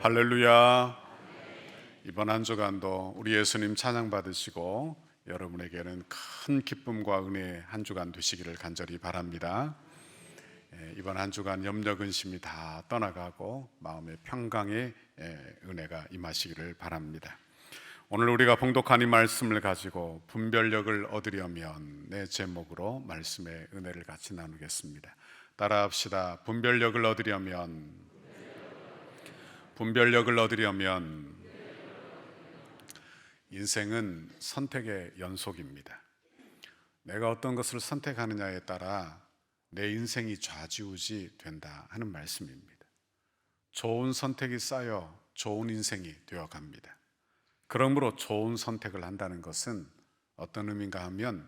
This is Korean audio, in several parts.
할렐루야. 이번 한 주간도 우리 예수님 찬양 받으시고 여러분에게는 큰 기쁨과 은혜의 한 주간 되시기를 간절히 바랍니다. 이번 한 주간 염려 근심이 다 떠나가고 마음의 평강의 은혜가 임하시기를 바랍니다. 오늘 우리가 봉독한 이 말씀을 가지고 분별력을 얻으려면 내 제목으로 말씀의 은혜를 같이 나누겠습니다. 따라합시다. 분별력을 얻으려면 인생은 선택의 연속입니다. 내가 어떤 것을 선택하느냐에 따라 내 인생이 좌지우지 된다 하는 말씀입니다. 좋은 선택이 쌓여 좋은 인생이 되어갑니다. 그러므로 좋은 선택을 한다는 것은 어떤 의미인가 하면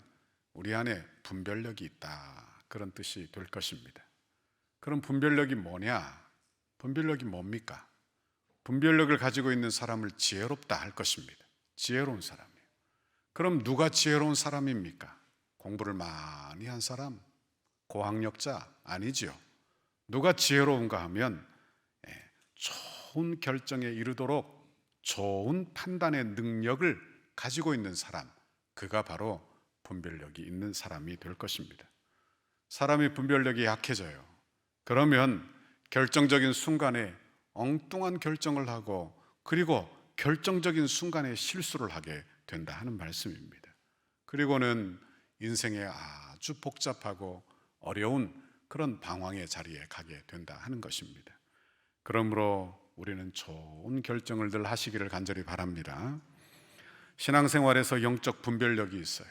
우리 안에 분별력이 있다, 그런 뜻이 될 것입니다. 그럼 분별력이 뭐냐? 분별력이 뭡니까? 분별력을 가지고 있는 사람을 지혜롭다 할 것입니다. 지혜로운 사람이에요. 그럼 누가 지혜로운 사람입니까? 공부를 많이 한 사람, 고학력자 아니지요. 누가 지혜로운가 하면 좋은 결정에 이르도록 좋은 판단의 능력을 가지고 있는 사람, 그가 바로 분별력이 있는 사람이 될 것입니다. 사람이 분별력이 약해져요. 그러면 결정적인 순간에 엉뚱한 결정을 하고 그리고 결정적인 순간에 실수를 하게 된다 하는 말씀입니다. 그리고는 인생에 아주 복잡하고 어려운 그런 방황의 자리에 가게 된다 하는 것입니다. 그러므로 우리는 좋은 결정을 늘 하시기를 간절히 바랍니다. 신앙생활에서 영적 분별력이 있어요.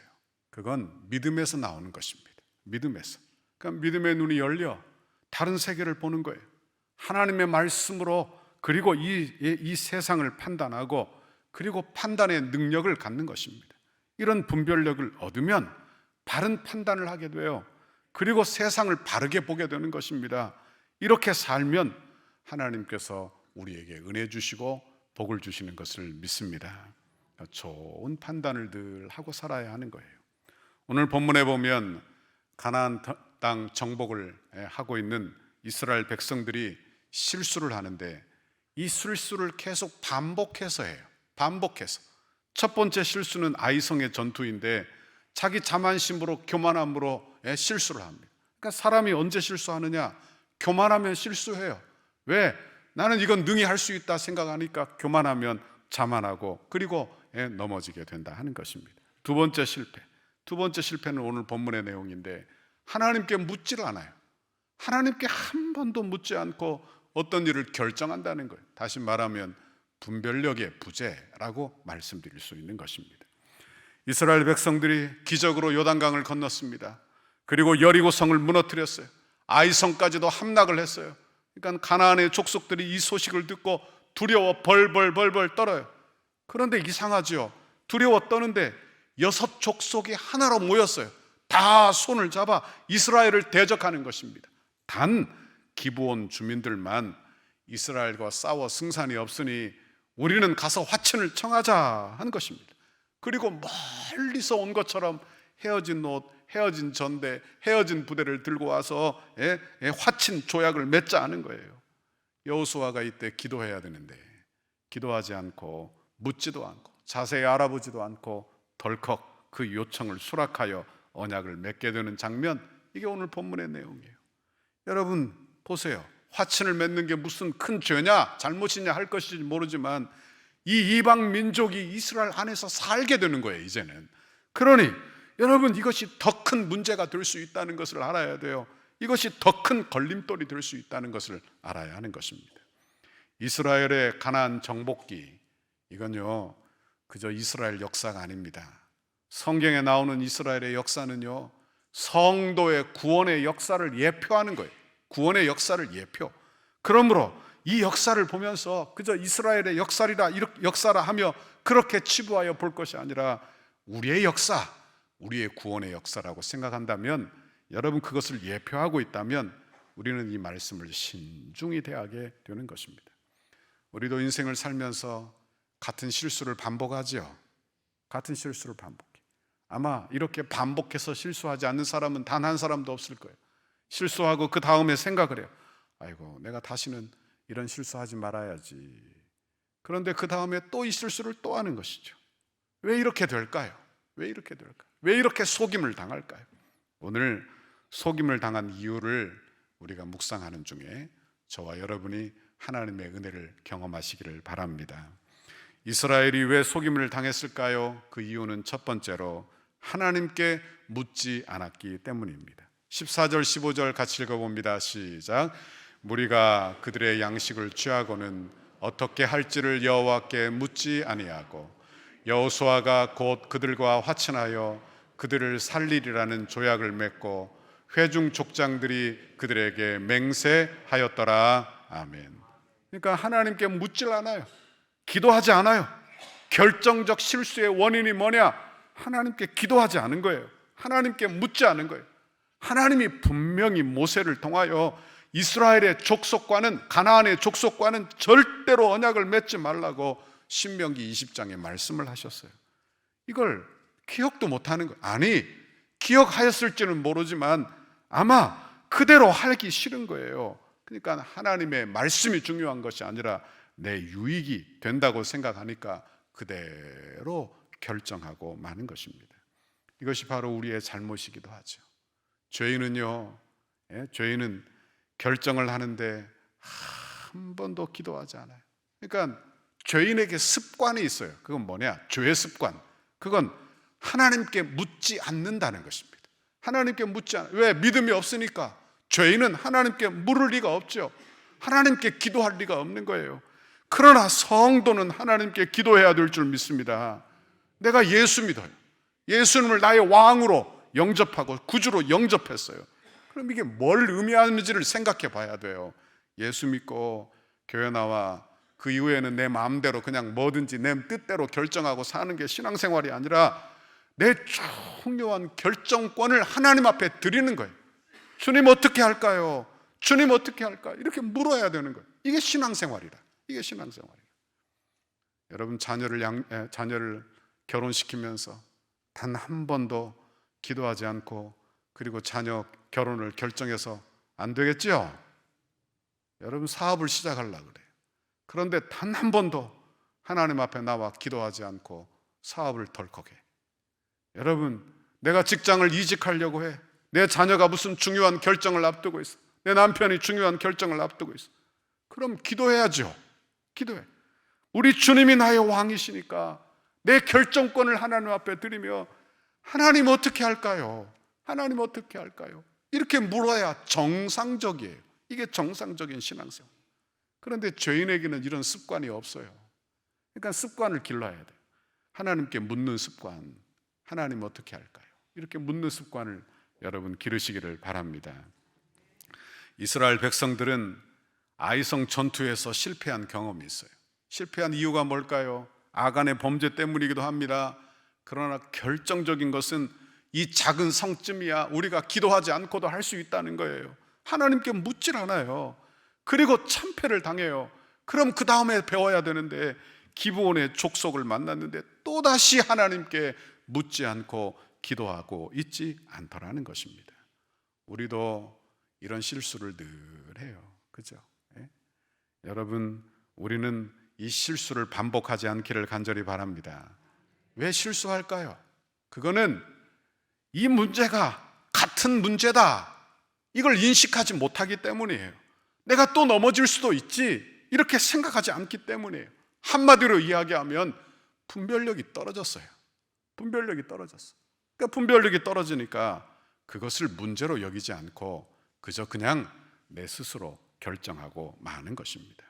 그건 믿음에서 나오는 것입니다. 믿음에서. 그러니까 믿음의 눈이 열려 다른 세계를 보는 거예요. 하나님의 말씀으로, 그리고 이 세상을 판단하고 그리고 판단의 능력을 갖는 것입니다. 이런 분별력을 얻으면 바른 판단을 하게 돼요. 그리고 세상을 바르게 보게 되는 것입니다. 이렇게 살면 하나님께서 우리에게 은혜 주시고 복을 주시는 것을 믿습니다. 좋은 판단을 늘 하고 살아야 하는 거예요. 오늘 본문에 보면 가나안 땅 정복을 하고 있는 이스라엘 백성들이 실수를 하는데 이 실수를 계속 반복해서 해요. 반복해서. 첫 번째 실수는 아이성의 전투인데 자기 자만심으로, 교만함으로 실수를 합니다. 그러니까 사람이 언제 실수하느냐? 교만하면 실수해요. 왜? 나는 이건 능히 할 수 있다 생각하니까 교만하면 자만하고 그리고 넘어지게 된다 하는 것입니다. 두 번째 실패. 두 번째 실패는 오늘 본문의 내용인데 하나님께 묻지를 않아요. 하나님께 한 번도 묻지 않고 어떤 일을 결정한다는 거예요. 다시 말하면 분별력의 부재라고 말씀드릴 수 있는 것입니다. 이스라엘 백성들이 기적으로 요단강을 건넜습니다. 그리고 여리고성을 무너뜨렸어요. 아이성까지도 함락을 했어요. 그러니까 가나안의 족속들이 이 소식을 듣고 두려워 벌벌 떨어요. 그런데 이상하죠. 두려워 떠는데 6 족속이 하나로 모였어요. 다 손을 잡아 이스라엘을 대적하는 것입니다. 단 기브온 주민들만 이스라엘과 싸워 승산이 없으니 우리는 가서 화친을 청하자 한 것입니다. 그리고 멀리서 온 것처럼 헤어진 옷, 헤어진 전대, 헤어진 부대를 들고 와서 화친 조약을 맺자 하는 거예요. 여호수아가 이때 기도해야 되는데 기도하지 않고 묻지도 않고 자세히 알아보지도 않고 덜컥 그 요청을 수락하여 언약을 맺게 되는 장면, 이게 오늘 본문의 내용이에요. 여러분 보세요. 화친을 맺는 게 무슨 큰 죄냐, 잘못이냐 할 것인지 모르지만 이 이방 민족이 이스라엘 안에서 살게 되는 거예요, 이제는. 그러니 여러분, 이것이 더 큰 문제가 될 수 있다는 것을 알아야 돼요. 이것이 더 큰 걸림돌이 될 수 있다는 것을 알아야 하는 것입니다. 이스라엘의 가나안 정복기, 이건요 그저 이스라엘 역사가 아닙니다. 성경에 나오는 이스라엘의 역사는요 성도의 구원의 역사를 예표하는 거예요. 구원의 역사를 예표. 그러므로 이 역사를 보면서 그저 이스라엘의 역사라 하며 그렇게 치부하여 볼 것이 아니라 우리의 역사, 우리의 구원의 역사라고 생각한다면, 여러분 그것을 예표하고 있다면 우리는 이 말씀을 신중히 대하게 되는 것입니다. 우리도 인생을 살면서 같은 실수를 반복하죠. 같은 실수를 반복해. 아마 이렇게 반복해서 실수하지 않는 사람은 단 한 사람도 없을 거예요. 실수하고 그 다음에 생각을 해요. 아이고, 내가 다시는 이런 실수하지 말아야지. 그런데 그 다음에 또 이 실수를 또 하는 것이죠. 왜 이렇게 될까요? 왜 이렇게 될까요? 왜 이렇게 속임을 당할까요? 오늘 속임을 당한 이유를 우리가 묵상하는 중에 저와 여러분이 하나님의 은혜를 경험하시기를 바랍니다. 이스라엘이 왜 속임을 당했을까요? 그 이유는 첫 번째로 하나님께 묻지 않았기 때문입니다. 14절 15절 같이 읽어봅니다. 시작. 무리가 그들의 양식을 취하고는 어떻게 할지를 여호와께 묻지 아니하고 여호수아가 곧 그들과 화친하여 그들을 살리리라는 조약을 맺고 회중 족장들이 그들에게 맹세하였더라. 아멘. 그러니까 하나님께 묻질 않아요. 기도하지 않아요. 결정적 실수의 원인이 뭐냐? 하나님께 기도하지 않은 거예요. 하나님께 묻지 않은 거예요. 하나님이 분명히 모세를 통하여 이스라엘의 족속과는, 가나안의 족속과는 절대로 언약을 맺지 말라고 신명기 20장에 말씀을 하셨어요. 이걸 기억도 못하는 거예요. 아니, 기억하였을지는 모르지만 아마 그대로 하기 싫은 거예요. 그러니까 하나님의 말씀이 중요한 것이 아니라 내 유익이 된다고 생각하니까 그대로 결정하고 마는 것입니다. 이것이 바로 우리의 잘못이기도 하죠. 죄인은요, 죄인은 결정을 하는데 한 번도 기도하지 않아요. 그러니까 죄인에게 습관이 있어요. 그건 뭐냐? 죄의 습관. 그건 하나님께 묻지 않는다는 것입니다. 하나님께 묻지 않아요. 왜? 믿음이 없으니까. 죄인은 하나님께 물을 리가 없죠. 하나님께 기도할 리가 없는 거예요. 그러나 성도는 하나님께 기도해야 될 줄 믿습니다. 내가 예수 믿어요. 예수님을 나의 왕으로 영접하고 구주로 영접했어요. 그럼 이게 뭘 의미하는지를 생각해 봐야 돼요. 예수 믿고 교회 나와 그 이후에는 내 마음대로 그냥 뭐든지 내 뜻대로 결정하고 사는 게 신앙생활이 아니라 내 중요한 결정권을 하나님 앞에 드리는 거예요. 주님 어떻게 할까요? 주님 어떻게 할까요? 이렇게 물어야 되는 거예요. 이게 신앙생활이라. 이게 신앙생활이에요. 여러분 자녀를 결혼시키면서 단 한 번도 기도하지 않고 그리고 자녀 결혼을 결정해서 안 되겠죠? 여러분 사업을 시작하려고 그래요. 그런데 단 한 번도 하나님 앞에 나와 기도하지 않고 사업을 덜컥해. 여러분 내가 직장을 이직하려고 해. 내 자녀가 무슨 중요한 결정을 앞두고 있어. 내 남편이 중요한 결정을 앞두고 있어. 그럼 기도해야죠. 기도해. 우리 주님이 나의 왕이시니까 내 결정권을 하나님 앞에 드리며 하나님 어떻게 할까요? 하나님 어떻게 할까요? 이렇게 물어야 정상적이에요. 이게 정상적인 신앙생활. 그런데 죄인에게는 이런 습관이 없어요. 그러니까 습관을 길러야 돼요. 하나님께 묻는 습관. 하나님 어떻게 할까요? 이렇게 묻는 습관을 여러분 기르시기를 바랍니다. 이스라엘 백성들은 아이성 전투에서 실패한 경험이 있어요. 실패한 이유가 뭘까요? 아간의 범죄 때문이기도 합니다. 그러나 결정적인 것은 이 작은 성쯤이야 우리가 기도하지 않고도 할 수 있다는 거예요. 하나님께 묻질 않아요. 그리고 참패를 당해요. 그럼 그 다음에 배워야 되는데 기브온의 족속을 만났는데 또다시 하나님께 묻지 않고 기도하고 있지 않더라는 것입니다. 우리도 이런 실수를 늘 해요. 그죠? 예? 여러분 우리는 이 실수를 반복하지 않기를 간절히 바랍니다. 왜 실수할까요? 그거는 이 문제가 같은 문제다 이걸 인식하지 못하기 때문이에요. 내가 또 넘어질 수도 있지 이렇게 생각하지 않기 때문이에요. 한마디로 이야기하면 분별력이 떨어졌어요. 분별력이 떨어졌어. 그러니까 분별력이 떨어지니까 그것을 문제로 여기지 않고 그저 그냥 내 스스로 결정하고 마는 것입니다.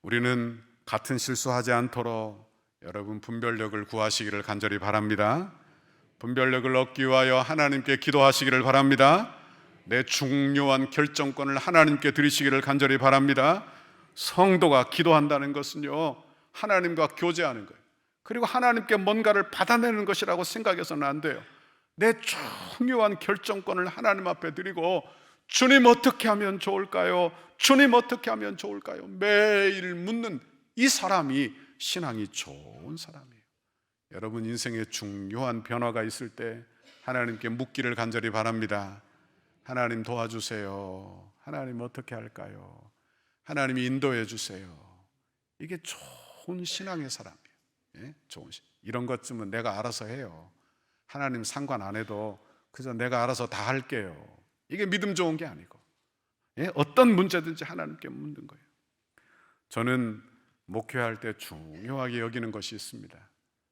우리는 같은 실수하지 않도록 여러분 분별력을 구하시기를 간절히 바랍니다. 분별력을 얻기 위하여 하나님께 기도하시기를 바랍니다. 내 중요한 결정권을 하나님께 드리시기를 간절히 바랍니다. 성도가 기도한다는 것은요 하나님과 교제하는 거예요. 그리고 하나님께 뭔가를 받아내는 것이라고 생각해서는 안 돼요. 내 중요한 결정권을 하나님 앞에 드리고 주님 어떻게 하면 좋을까요? 주님 어떻게 하면 좋을까요? 매일 묻는 이 사람이 신앙이 좋은 사람이에요. 여러분 인생에 중요한 변화가 있을 때 하나님께 묻기를 간절히 바랍니다. 하나님 도와주세요. 하나님 어떻게 할까요? 하나님이 인도해 주세요. 이게 좋은 신앙의 사람이에요. 예? 좋은 이런 것쯤은 내가 알아서 해요. 하나님 상관 안 해도 그저 내가 알아서 다 할게요. 이게 믿음 좋은 게 아니고, 예? 어떤 문제든지 하나님께 묻는 거예요. 저는 목회할 때 중요하게 여기는 것이 있습니다.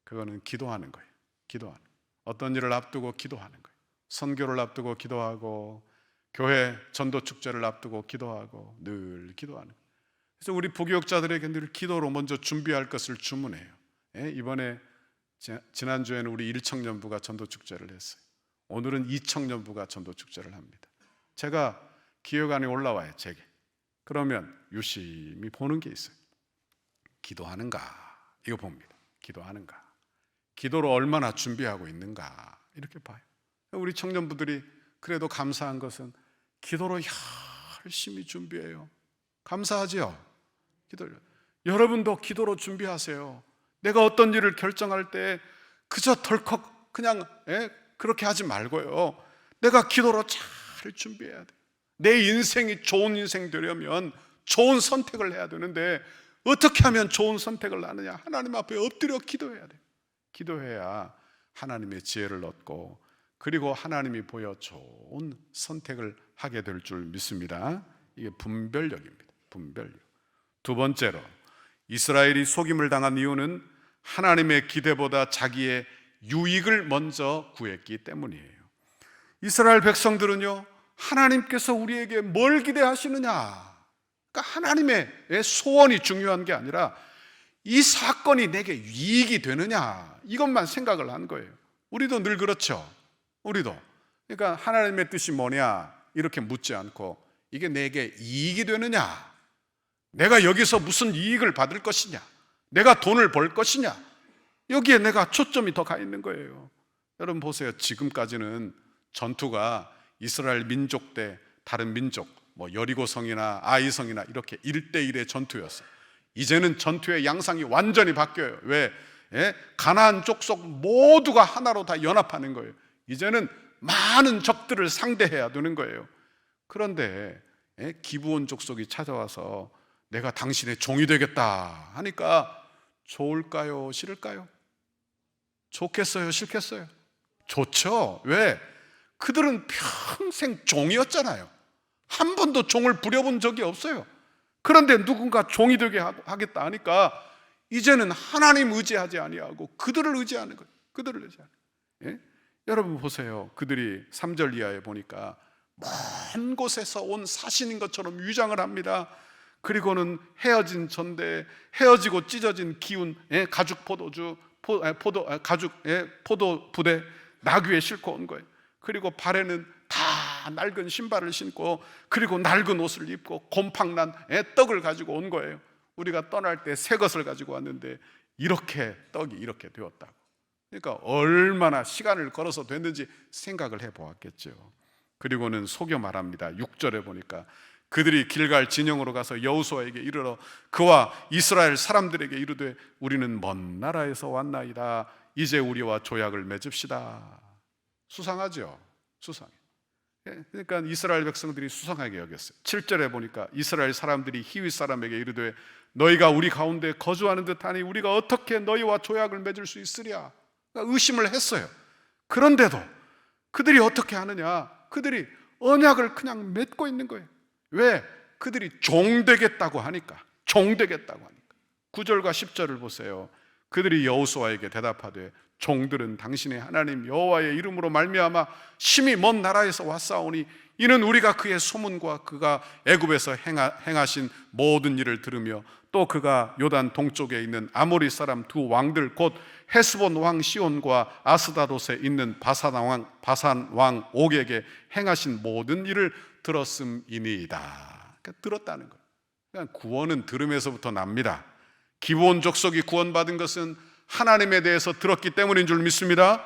그거는 기도하는 거예요. 기도하는 거예요. 어떤 일을 앞두고 기도하는 거예요. 선교를 앞두고 기도하고, 교회 전도 축제를 앞두고 기도하고, 늘 기도하는 거예요. 그래서 우리 부교육자들에게 늘 기도로 먼저 준비할 것을 주문해요. 예? 이번에 지난주에는 우리 1청년부가 전도 축제를 했어요. 오늘은 2청년부가 전도 축제를 합니다. 제가 기획안이 올라와요, 제게. 그러면 유심히 보는 게 있어요. 기도하는가? 이거 봅니다. 기도하는가? 기도로 얼마나 준비하고 있는가? 이렇게 봐요. 우리 청년부들이 그래도 감사한 것은 기도로 열심히 준비해요. 감사하지요? 기도를. 여러분도 기도로 준비하세요. 내가 어떤 일을 결정할 때 그저 덜컥 그냥 그렇게 하지 말고요. 내가 기도로 잘 준비해야 돼요. 내 인생이 좋은 인생 되려면 좋은 선택을 해야 되는데 어떻게 하면 좋은 선택을 하느냐? 하나님 앞에 엎드려 기도해야 돼요. 기도해야 하나님의 지혜를 얻고, 그리고 하나님이 보여 좋은 선택을 하게 될 줄 믿습니다. 이게 분별력입니다. 분별력. 두 번째로, 이스라엘이 속임을 당한 이유는 하나님의 기대보다 자기의 유익을 먼저 구했기 때문이에요. 이스라엘 백성들은요, 하나님께서 우리에게 뭘 기대하시느냐? 그러니까 하나님의 소원이 중요한 게 아니라 이 사건이 내게 이익이 되느냐, 이것만 생각을 한 거예요. 우리도 늘 그렇죠. 우리도. 그러니까 하나님의 뜻이 뭐냐 이렇게 묻지 않고, 이게 내게 이익이 되느냐, 내가 여기서 무슨 이익을 받을 것이냐, 내가 돈을 벌 것이냐, 여기에 내가 초점이 더 가 있는 거예요. 여러분 보세요. 지금까지는 전투가 이스라엘 민족 대 다른 민족, 뭐 여리고성이나 아이성이나 이렇게 1대1의 전투였어요. 이제는 전투의 양상이 완전히 바뀌어요. 왜? 가나안 족속 모두가 하나로 다 연합하는 거예요. 이제는 많은 적들을 상대해야 되는 거예요. 그런데 기브온 족속이 찾아와서 내가 당신의 종이 되겠다 하니까 좋을까요? 싫을까요? 좋겠어요? 싫겠어요? 좋죠. 왜? 그들은 평생 종이었잖아요. 한 번도 종을 부려본 적이 없어요. 그런데 누군가 종이 되게 하겠다 하니까 이제는 하나님 의지하지 아니하고 그들을 의지하는 거예요. 그들을 의지하는 거예요. 여러분 보세요. 그들이 3절 이하에 보니까 먼 곳에서 온 사신인 것처럼 위장을 합니다. 그리고는 헤어진 전대, 헤어지고 찢어진 기운, 가죽 포도주, 포도 부대 나귀에 싣고 온 거예요. 그리고 발에는 다 낡은 신발을 신고, 그리고 낡은 옷을 입고 곰팡난 떡을 가지고 온 거예요. 우리가 떠날 때 새 것을 가지고 왔는데 이렇게 떡이 이렇게 되었다고. 그러니까 얼마나 시간을 걸어서 됐는지 생각을 해보았겠죠. 그리고는 속여 말합니다. 6절에 보니까 그들이 길갈 진영으로 가서 여호수아에게 이르러 그와 이스라엘 사람들에게 이르되 우리는 먼 나라에서 왔나이다. 이제 우리와 조약을 맺읍시다. 수상하죠? 수상해. 그러니까 이스라엘 백성들이 수상하게 여겼어요. 7절에 보니까 이스라엘 사람들이 히윗 사람에게 이르되 너희가 우리 가운데 거주하는 듯하니 우리가 어떻게 너희와 조약을 맺을 수 있으랴? 그러니까 의심을 했어요. 그런데도 그들이 어떻게 하느냐? 그들이 언약을 그냥 맺고 있는 거예요. 왜? 그들이 종되겠다고 하니까. 종되겠다고 하니까. 9절과 10절을 보세요. 그들이 여호수아에게 대답하되 종들은 당신의 하나님 여호와의 이름으로 말미암아 심히 먼 나라에서 왔사오니 이는 우리가 그의 소문과 그가 애굽에서 행하신 모든 일을 들으며 또 그가 요단 동쪽에 있는 아모리 사람 두 왕들 곧 헤스본 왕 시온과 아스다롯에 있는 바산 왕 옥에게 행하신 모든 일을 들었음이니이다. 그러니까 들었다는 거예요. 그러니까 구원은 들음에서부터 납니다. 기브온 족속이 구원받은 것은 하나님에 대해서 들었기 때문인 줄 믿습니다.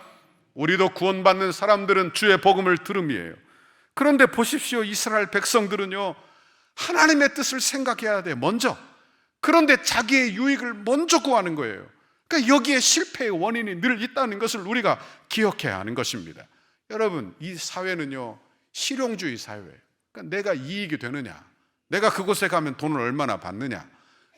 우리도 구원받는 사람들은 주의 복음을 들음이에요. 그런데 보십시오. 이스라엘 백성들은요, 하나님의 뜻을 생각해야 돼, 먼저. 그런데 자기의 유익을 먼저 구하는 거예요. 그러니까 여기에 실패의 원인이 늘 있다는 것을 우리가 기억해야 하는 것입니다. 여러분, 이 사회는요, 실용주의 사회예요. 그러니까 내가 이익이 되느냐, 내가 그곳에 가면 돈을 얼마나 받느냐,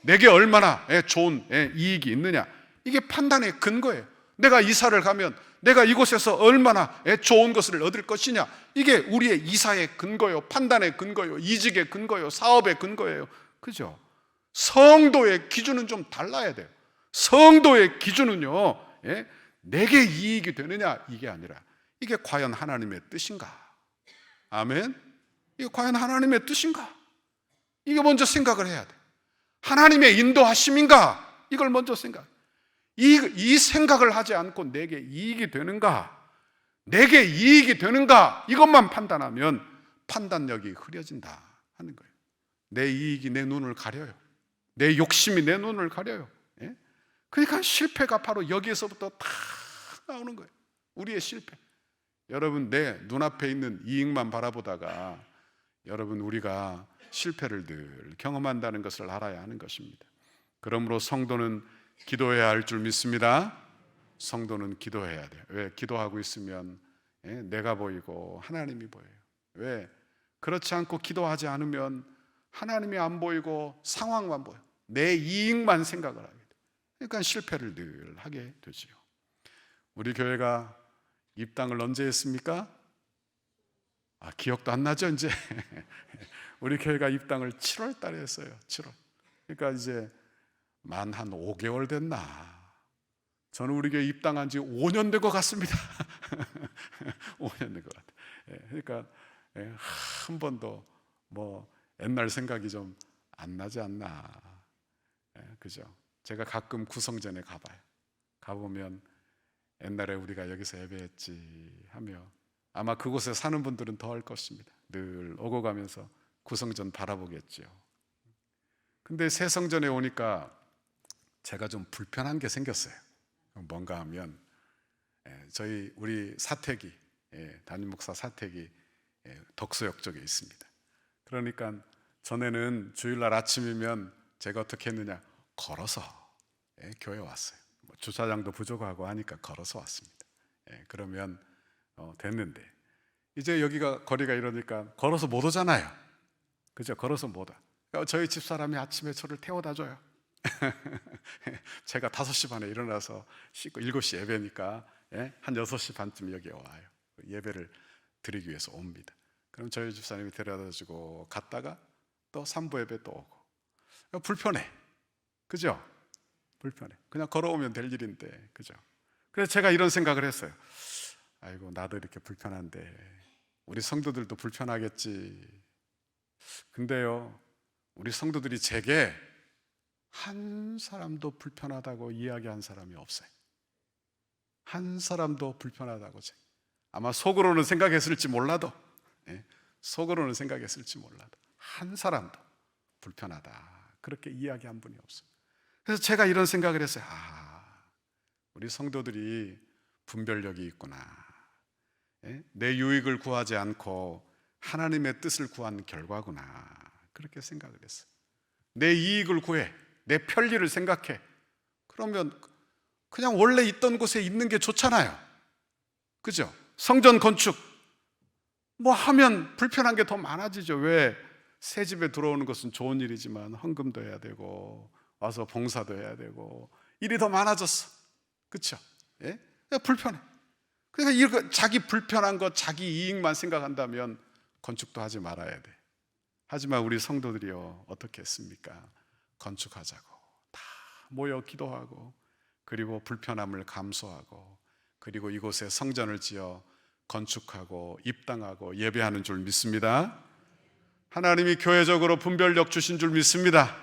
내게 얼마나 좋은 이익이 있느냐, 이게 판단의 근거예요. 내가 이사를 가면 내가 이곳에서 얼마나 좋은 것을 얻을 것이냐, 이게 우리의 이사의 근거요, 판단의 근거요, 이직의 근거요, 사업의 근거예요. 그죠? 성도의 기준은 좀 달라야 돼요. 성도의 기준은요, 내게 이익이 되느냐 이게 아니라 이게 과연 하나님의 뜻인가? 아멘? 이게 과연 하나님의 뜻인가? 이게 먼저 생각을 해야 돼. 하나님의 인도하심인가? 이걸 먼저 생각. 이 생각을 하지 않고 내게 이익이 되는가? 내게 이익이 되는가? 이것만 판단하면 판단력이 흐려진다 하는 거예요. 내 이익이 내 눈을 가려요. 내 욕심이 내 눈을 가려요. 그러니까 실패가 바로 여기에서부터 다 나오는 거예요. 우리의 실패. 여러분, 내 눈앞에 있는 이익만 바라보다가 여러분, 우리가 실패를 늘 경험한다는 것을 알아야 하는 것입니다. 그러므로 성도는 기도해야 할 줄 믿습니다. 성도는 기도해야 돼요. 왜? 기도하고 있으면 내가 보이고 하나님이 보여요. 왜? 그렇지 않고 기도하지 않으면 하나님이 안 보이고 상황만 보여. 내 이익만 생각을 하게 돼요. 그러니까 실패를 늘 하게 되지요. 우리 교회가 입당을 언제 했습니까? 기억도 안 나죠 이제. 우리 교회가 입당을 7월 달에 했어요. 7월. 그러니까 이제 만 한 5개월 됐나. 저는 우리 교회 입당한 지 5년 된 것 같습니다. 5년 된 것 같아요. 그러니까 한 번도 뭐 옛날 생각이 좀 안 나지 않나. 그죠? 제가 가끔 구성전에 가봐요. 가보면 옛날에 우리가 여기서 예배했지 하며 아마 그곳에 사는 분들은 더 할 것입니다. 늘 오고 가면서 구성전 바라보겠죠. 근데 새 성전에 오니까 제가 좀 불편한 게 생겼어요. 뭔가 하면 우리 사택이, 담임 목사 사택이 덕소역 쪽에 있습니다. 그러니까 전에는 주일날 아침이면 제가 어떻게 했느냐, 걸어서 교회 왔어요. 주차장도 부족하고 하니까 걸어서 왔습니다. 그러면 됐는데 이제 여기가 거리가 이러니까 걸어서 못 오잖아요. 그죠? 걸어서 못 와. 그러니까 저희 집사람이 아침에 저를 태워다 줘요. 제가 5시 반에 일어나서 씻고 7시 예배니까 한 6시 반쯤 여기에 와요. 예배를 드리기 위해서 옵니다. 그럼 저희 집사님이 데려다 주고 갔다가 또 3부 예배 또 오고. 불편해. 그죠? 불편해. 그냥 걸어오면 될 일인데, 그죠? 그래서 제가 이런 생각을 했어요. 아이고, 나도 이렇게 불편한데 우리 성도들도 불편하겠지. 근데요, 우리 성도들이 제게 한 사람도 불편하다고 이야기한 사람이 없어요. 한 사람도 불편하다고. 아마 속으로는 생각했을지 몰라도, 속으로는 생각했을지 몰라도 한 사람도 불편하다 그렇게 이야기한 분이 없어요. 그래서 제가 이런 생각을 했어요. 우리 성도들이 분별력이 있구나. 내 유익을 구하지 않고 하나님의 뜻을 구한 결과구나. 그렇게 생각을 했어요. 내 이익을 구해, 내 편리를 생각해. 그러면 그냥 원래 있던 곳에 있는 게 좋잖아요. 그죠? 성전 건축 뭐 하면 불편한 게 더 많아지죠. 왜? 새 집에 들어오는 것은 좋은 일이지만 헌금도 해야 되고 와서 봉사도 해야 되고 일이 더 많아졌어. 그렇죠? 불편해. 그러니까 이거 자기 불편한 것, 자기 이익만 생각한다면 건축도 하지 말아야 돼. 하지만 우리 성도들이요, 어떻게 했습니까? 건축하자고 다 모여 기도하고, 그리고 불편함을 감수하고, 그리고 이곳에 성전을 지어 건축하고 입당하고 예배하는 줄 믿습니다. 하나님이 교회적으로 분별력 주신 줄 믿습니다.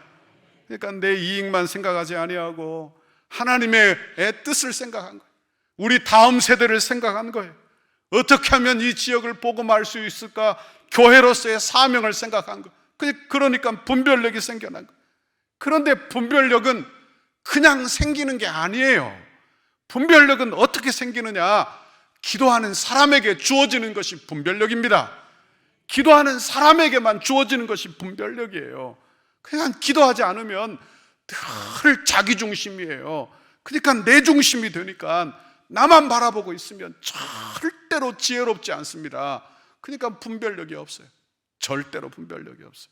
그러니까 내 이익만 생각하지 아니하고 하나님의 뜻을 생각한 거예요. 우리 다음 세대를 생각한 거예요. 어떻게 하면 이 지역을 복음할 수 있을까? 교회로서의 사명을 생각한 거예요. 그러니까 분별력이 생겨난 거예요. 그런데 분별력은 그냥 생기는 게 아니에요. 분별력은 어떻게 생기느냐? 기도하는 사람에게 주어지는 것이 분별력입니다. 기도하는 사람에게만 주어지는 것이 분별력이에요. 그냥 기도하지 않으면 늘 자기중심이에요. 그러니까 내 중심이 되니까 나만 바라보고 있으면 절대로 지혜롭지 않습니다. 그러니까 분별력이 없어요. 절대로 분별력이 없어요.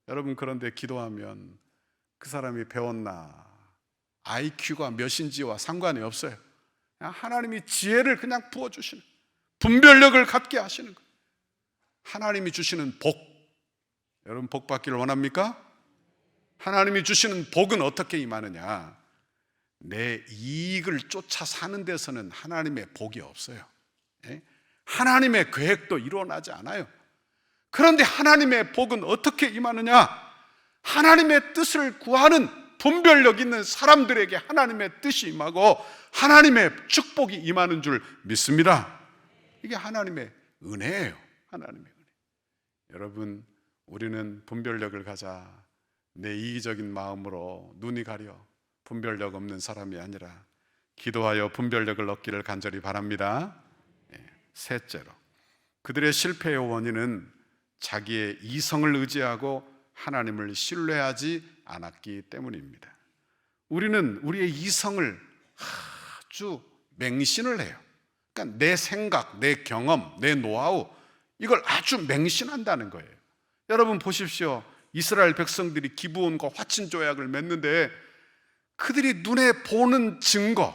여러분, 그런데 기도하면 그 사람이 배웠나 IQ가 몇인지와 상관이 없어요. 그냥 하나님이 지혜를 그냥 부어주시는, 분별력을 갖게 하시는 거예요. 하나님이 주시는 복, 여러분 복 받기를 원합니까? 하나님이 주시는 복은 어떻게 임하느냐? 내 이익을 쫓아 사는 데서는 하나님의 복이 없어요. 하나님의 계획도 이루어나지 않아요. 그런데 하나님의 복은 어떻게 임하느냐? 하나님의 뜻을 구하는 분별력 있는 사람들에게 하나님의 뜻이 임하고 하나님의 축복이 임하는 줄 믿습니다. 이게 하나님의 은혜예요. 하나님의 은혜. 여러분, 우리는 분별력을 가자. 내 이기적인 마음으로 눈이 가려 분별력 없는 사람이 아니라 기도하여 분별력을 얻기를 간절히 바랍니다. 셋째로, 그들의 실패의 원인은 자기의 이성을 의지하고 하나님을 신뢰하지 않았기 때문입니다. 우리는 우리의 이성을 아주 맹신을 해요. 그러니까 내 생각, 내 경험, 내 노하우, 이걸 아주 맹신한다는 거예요. 여러분 보십시오. 이스라엘 백성들이 기브온과 화친 조약을 맺는데 그들이 눈에 보는 증거,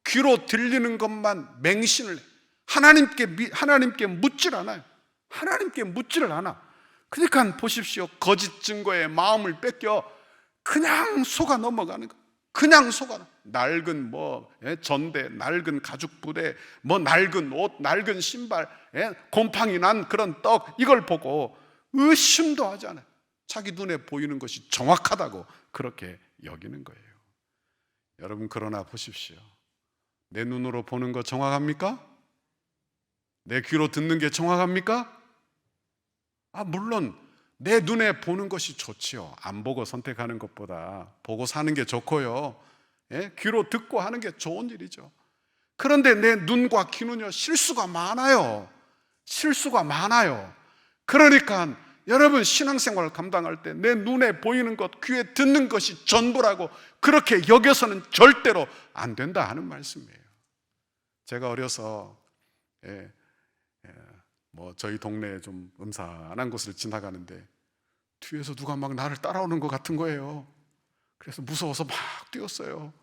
귀로 들리는 것만 맹신을 해요. 하나님께 묻질 않아요. 하나님께 묻지를 않아. 그러니까 보십시오. 거짓 증거에 마음을 뺏겨 그냥 속아 넘어가는 거. 그냥 속아. 낡은 전대, 낡은 가죽 부대, 낡은 옷, 낡은 신발, 곰팡이 난 그런 떡, 이걸 보고 의심도 하지 않아요. 자기 눈에 보이는 것이 정확하다고 그렇게 여기는 거예요. 여러분, 그러나 보십시오. 내 눈으로 보는 거 정확합니까? 내 귀로 듣는 게 정확합니까? 물론 내 눈에 보는 것이 좋지요. 안 보고 선택하는 것보다 보고 사는 게 좋고요. 귀로 듣고 하는 게 좋은 일이죠. 그런데 내 눈과 귀는요, 실수가 많아요. 실수가 많아요. 그러니까 여러분, 신앙생활을 감당할 때 내 눈에 보이는 것, 귀에 듣는 것이 전부라고 그렇게 여겨서는 절대로 안 된다 하는 말씀이에요. 제가 어려서 저희 동네에 좀 음산한 곳을 지나가는데 뒤에서 누가 막 나를 따라오는 것 같은 거예요. 그래서 무서워서 막 뛰었어요.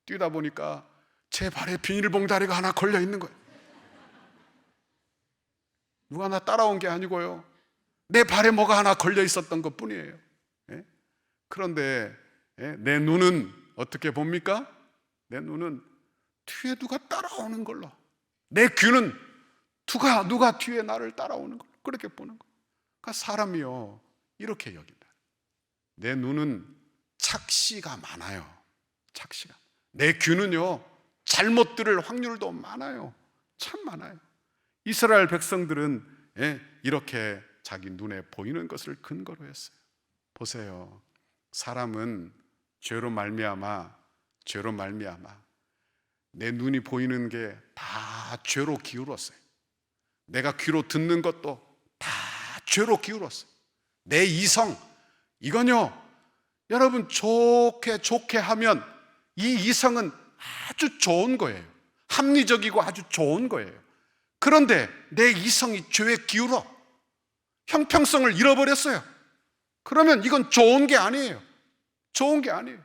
뛰다 보니까 제 발에 비닐봉다리가 하나 걸려 있는 거예요. 누가 나 따라온 게 아니고요, 내 발에 뭐가 하나 걸려 있었던 것 뿐이에요. 그런데 내 눈은 어떻게 봅니까? 내 눈은 뒤에 누가 따라오는 걸로, 내 귀는 누가 뒤에 나를 따라오는 걸로 그렇게 보는 거예요. 그러니까 사람이요, 이렇게 여긴다. 내 눈은 착시가 많아요. 착시가. 내 귀는요, 잘못 들을 확률도 많아요. 참 많아요. 이스라엘 백성들은 이렇게 자기 눈에 보이는 것을 근거로 했어요. 보세요. 사람은 죄로 말미암아 내 눈이 보이는 게 다 죄로 기울었어요. 내가 귀로 듣는 것도 다 죄로 기울었어요. 내 이성, 이건요, 여러분 좋게 하면 이 이성은 아주 좋은 거예요. 합리적이고 아주 좋은 거예요. 그런데 내 이성이 죄에 기울어 형평성을 잃어버렸어요. 그러면 이건 좋은 게 아니에요. 좋은 게 아니에요.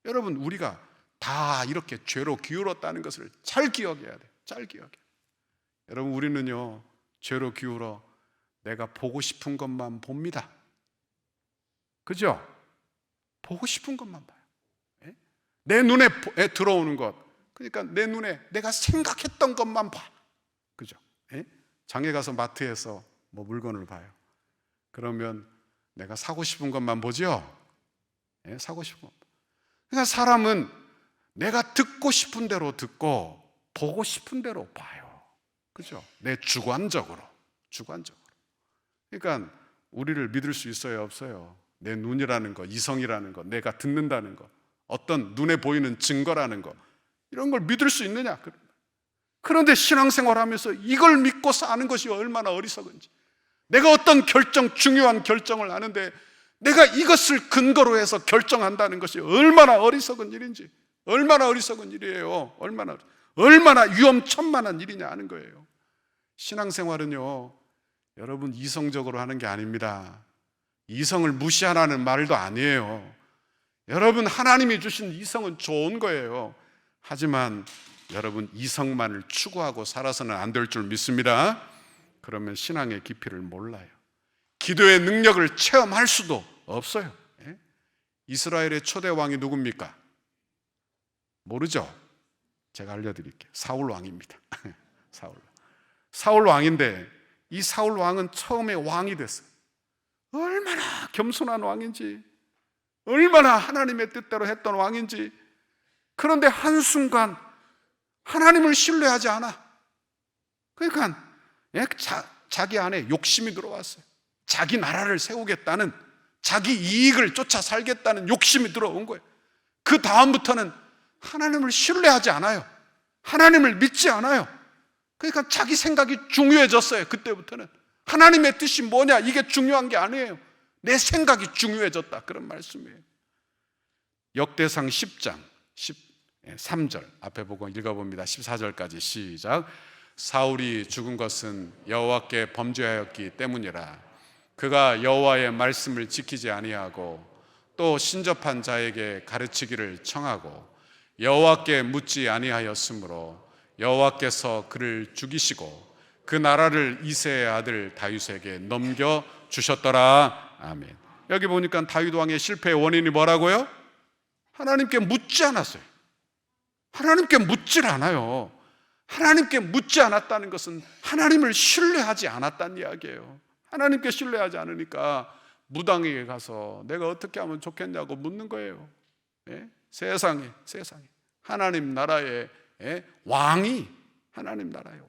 여러분, 우리가 다 이렇게 죄로 기울었다는 것을 잘 기억해야 돼요. 잘 기억해야 돼요. 여러분, 우리는요, 죄로 기울어 내가 보고 싶은 것만 봅니다. 그죠? 보고 싶은 것만 봐요. 내 눈에 들어오는 것, 그러니까 내 눈에 내가 생각했던 것만 봐. 그죠? 장에 가서 마트에서 물건을 봐요. 그러면 내가 사고 싶은 것만 보죠? 사고 싶은 것. 그러니까 사람은 내가 듣고 싶은 대로 듣고 보고 싶은 대로 봐요. 그죠? 내 주관적으로. 그러니까 우리를 믿을 수 있어요, 없어요? 내 눈이라는 거, 이성이라는 거, 내가 듣는다는 거, 어떤 눈에 보이는 증거라는 거, 이런 걸 믿을 수 있느냐? 그런데 신앙생활하면서 이걸 믿고 사는 것이 얼마나 어리석은지, 내가 어떤 중요한 결정을 하는데 내가 이것을 근거로 해서 결정한다는 것이 얼마나 어리석은 일인지, 얼마나 어리석은 일이에요. 얼마나 위험천만한 일이냐 하는 거예요. 신앙생활은요, 여러분 이성적으로 하는 게 아닙니다. 이성을 무시하라는 말도 아니에요. 여러분, 하나님이 주신 이성은 좋은 거예요. 하지만 여러분, 이성만을 추구하고 살아서는 안 될 줄 믿습니다. 그러면 신앙의 깊이를 몰라요. 기도의 능력을 체험할 수도 없어요. 이스라엘의 초대 왕이 누굽니까? 모르죠? 제가 알려드릴게요. 사울 왕입니다. 사울 왕인데, 이 사울 왕은 처음에 왕이 됐어요. 얼마나 겸손한 왕인지, 얼마나 하나님의 뜻대로 했던 왕인지. 그런데 한순간 하나님을 신뢰하지 않아. 그러니까 자기 안에 욕심이 들어왔어요. 자기 나라를 세우겠다는, 자기 이익을 쫓아 살겠다는 욕심이 들어온 거예요. 그 다음부터는 하나님을 신뢰하지 않아요. 하나님을 믿지 않아요. 그러니까 자기 생각이 중요해졌어요. 그때부터는 하나님의 뜻이 뭐냐, 이게 중요한 게 아니에요. 내 생각이 중요해졌다, 그런 말씀이에요. 역대상 10장 13절 앞에 보고 읽어봅니다. 14절까지 시작. 사울이 죽은 것은 여호와께 범죄하였기 때문이라. 그가 여호와의 말씀을 지키지 아니하고 또 신접한 자에게 가르치기를 청하고 여호와께 묻지 아니하였으므로 여호와께서 그를 죽이시고 그 나라를 이새의 아들 다윗에게 넘겨 주셨더라. 아멘. 여기 보니까 다윗 왕의 실패의 원인이 뭐라고요? 하나님께 묻지 않았어요. 하나님께 묻질 않아요. 하나님께 묻지 않았다는 것은 하나님을 신뢰하지 않았다는 이야기예요. 하나님께 신뢰하지 않으니까 무당에게 가서 내가 어떻게 하면 좋겠냐고 묻는 거예요. 세상에 하나님 나라의 왕이, 하나님 나라의 왕,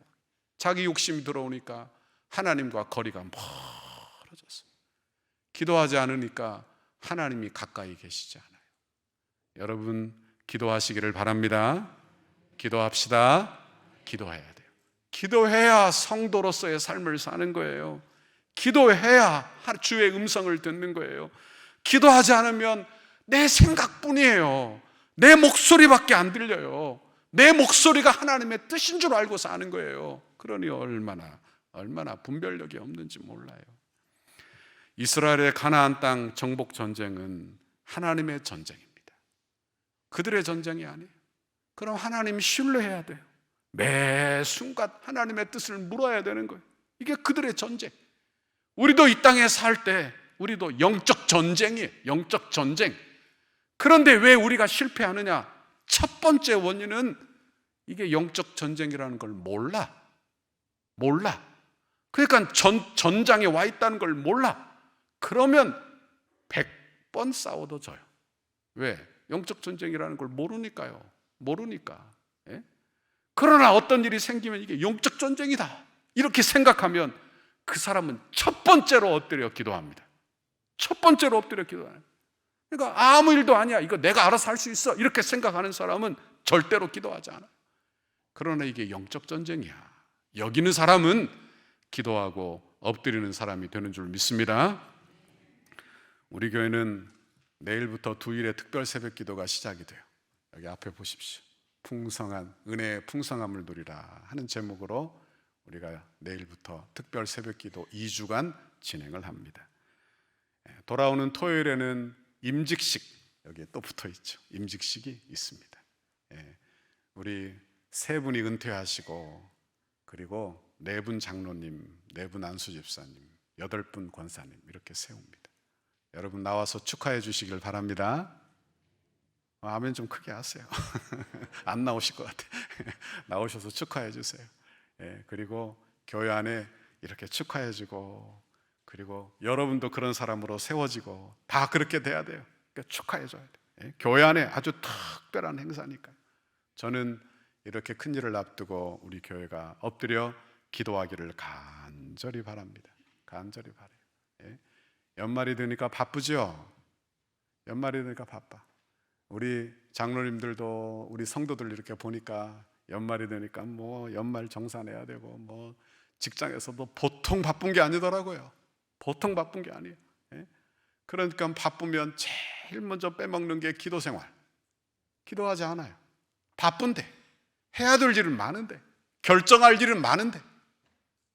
자기 욕심이 들어오니까 하나님과 거리가 멀어졌어요. 기도하지 않으니까 하나님이 가까이 계시지 않아요. 여러분, 기도하시기를 바랍니다. 기도합시다. 기도해야 돼요. 기도해야 성도로서의 삶을 사는 거예요. 기도해야 주의 음성을 듣는 거예요. 기도하지 않으면 내 생각뿐이에요. 내 목소리밖에 안 들려요. 내 목소리가 하나님의 뜻인 줄 알고 사는 거예요. 그러니 얼마나 분별력이 없는지 몰라요. 이스라엘의 가나안 땅 정복 전쟁은 하나님의 전쟁입니다. 그들의 전쟁이 아니에요. 그럼 하나님 신뢰해야 돼요. 매 순간 하나님의 뜻을 물어야 되는 거예요. 이게 그들의 전쟁. 우리도 이 땅에 살 때 우리도 영적 전쟁이에요. 영적 전쟁. 그런데 왜 우리가 실패하느냐? 첫 번째 원인은 이게 영적 전쟁이라는 걸 몰라. 그러니까 전장에 와 있다는 걸 몰라. 그러면 100번 싸워도 져요. 왜? 영적 전쟁이라는 걸 모르니까요. 예? 그러나 어떤 일이 생기면 이게 영적 전쟁이다, 이렇게 생각하면 그 사람은 첫 번째로 엎드려 기도합니다. 첫 번째로 엎드려 기도해요. 그러니까 아무 일도 아니야, 이거 내가 알아서 할 수 있어, 이렇게 생각하는 사람은 절대로 기도하지 않아. 그러나 이게 영적 전쟁이야, 여기는 사람은 기도하고 엎드리는 사람이 되는 줄 믿습니다. 우리 교회는 내일부터 두일의 특별 새벽 기도가 시작이 돼요. 여기 앞에 보십시오. 풍성한 은혜의 풍성함을 누리라 하는 제목으로 우리가 내일부터 특별 새벽 기도 2주간 진행을 합니다. 돌아오는 토요일에는 임직식, 여기에 또 붙어 있죠. 임직식이 있습니다. 우리 세 분이 은퇴하시고, 그리고 4분 장로님, 4분 안수 집사님, 8분 권사님 이렇게 세웁니다. 여러분 나와서 축하해 주시길 바랍니다. 아멘 좀 크게 하세요. 안 나오실 것 같아. 나오셔서 축하해 주세요. 그리고 교회 안에 이렇게 축하해 주고, 그리고 여러분도 그런 사람으로 세워지고 다 그렇게 돼야 돼요. 그러니까 축하해 줘야 돼요. 교회 안에 아주 특별한 행사니까. 저는 이렇게 큰 일을 앞두고 우리 교회가 엎드려 기도하기를 간절히 바랍니다. 간절히 바라요. 연말이 되니까 바쁘죠? 연말이 되니까 바빠. 우리 장로님들도 우리 성도들 이렇게 보니까 연말이 되니까 뭐 연말 정산해야 되고, 뭐 직장에서도 보통 바쁜 게 아니더라고요. 보통 바쁜 게 아니에요. 그러니까 바쁘면 제일 먼저 빼먹는 게 기도 생활. 기도하지 않아요. 바쁜데, 해야 될 일은 많은데, 결정할 일은 많은데.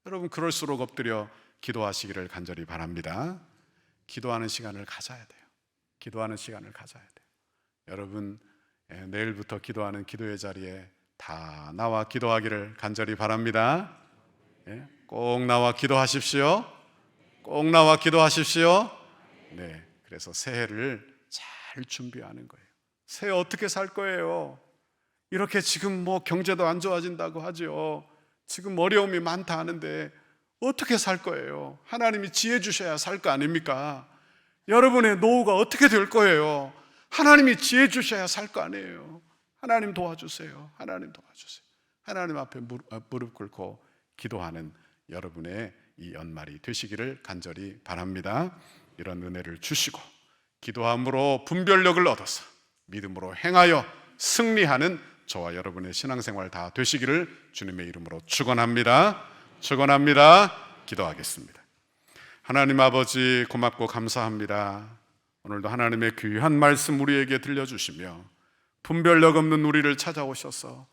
여러분 그럴수록 엎드려 기도하시기를 간절히 바랍니다. 기도하는 시간을 가져야 돼요. 기도하는 시간을 가져야 돼요. 여러분 내일부터 기도하는 기도의 자리에 다 나와 기도하기를 간절히 바랍니다. 꼭 나와 기도하십시오. 꼭 나와 기도하십시오. 네, 그래서 새해를 잘 준비하는 거예요. 새해 어떻게 살 거예요? 이렇게 지금 뭐 경제도 안 좋아진다고 하죠. 지금 어려움이 많다 하는데 어떻게 살 거예요? 하나님이 지혜 주셔야 살 거 아닙니까? 여러분의 노후가 어떻게 될 거예요? 하나님이 지혜 주셔야 살 거 아니에요. 하나님 도와주세요. 하나님 도와주세요. 하나님 앞에 무릎 꿇고 기도하는 여러분의 이 연말이 되시기를 간절히 바랍니다. 이런 은혜를 주시고 기도함으로 분별력을 얻어서 믿음으로 행하여 승리하는 저와 여러분의 신앙생활 다 되시기를 주님의 이름으로 축원합니다. 축원합니다. 기도하겠습니다. 하나님 아버지 고맙고 감사합니다. 오늘도 하나님의 귀한 말씀 우리에게 들려주시며 분별력 없는 우리를 찾아오셔서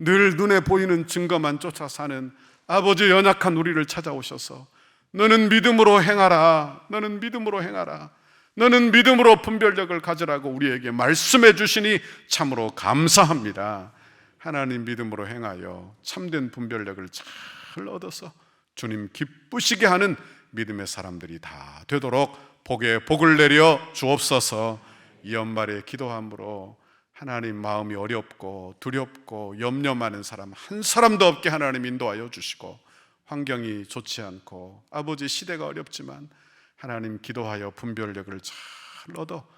늘 눈에 보이는 증거만 쫓아 사는 아버지 연약한 우리를 찾아오셔서 너는 믿음으로 행하라, 너는 믿음으로 행하라, 너는 믿음으로 분별력을 가지라고 우리에게 말씀해 주시니 참으로 감사합니다. 하나님 믿음으로 행하여 참된 분별력을 잘 얻어서 주님 기쁘시게 하는 믿음의 사람들이 다 되도록 복에 복을 내려 주옵소서. 이 연말에 기도함으로 하나님 마음이 어렵고 두렵고 염려 많은 사람 한 사람도 없게 하나님 인도하여 주시고, 환경이 좋지 않고 아버지 시대가 어렵지만 하나님 기도하여 분별력을 잘 얻어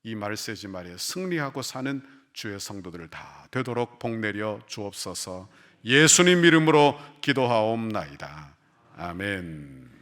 이 말세지 말에 승리하고 사는 주의 성도들 다 되도록 복 내려 주옵소서. 예수님 이름으로 기도하옵나이다. 아멘.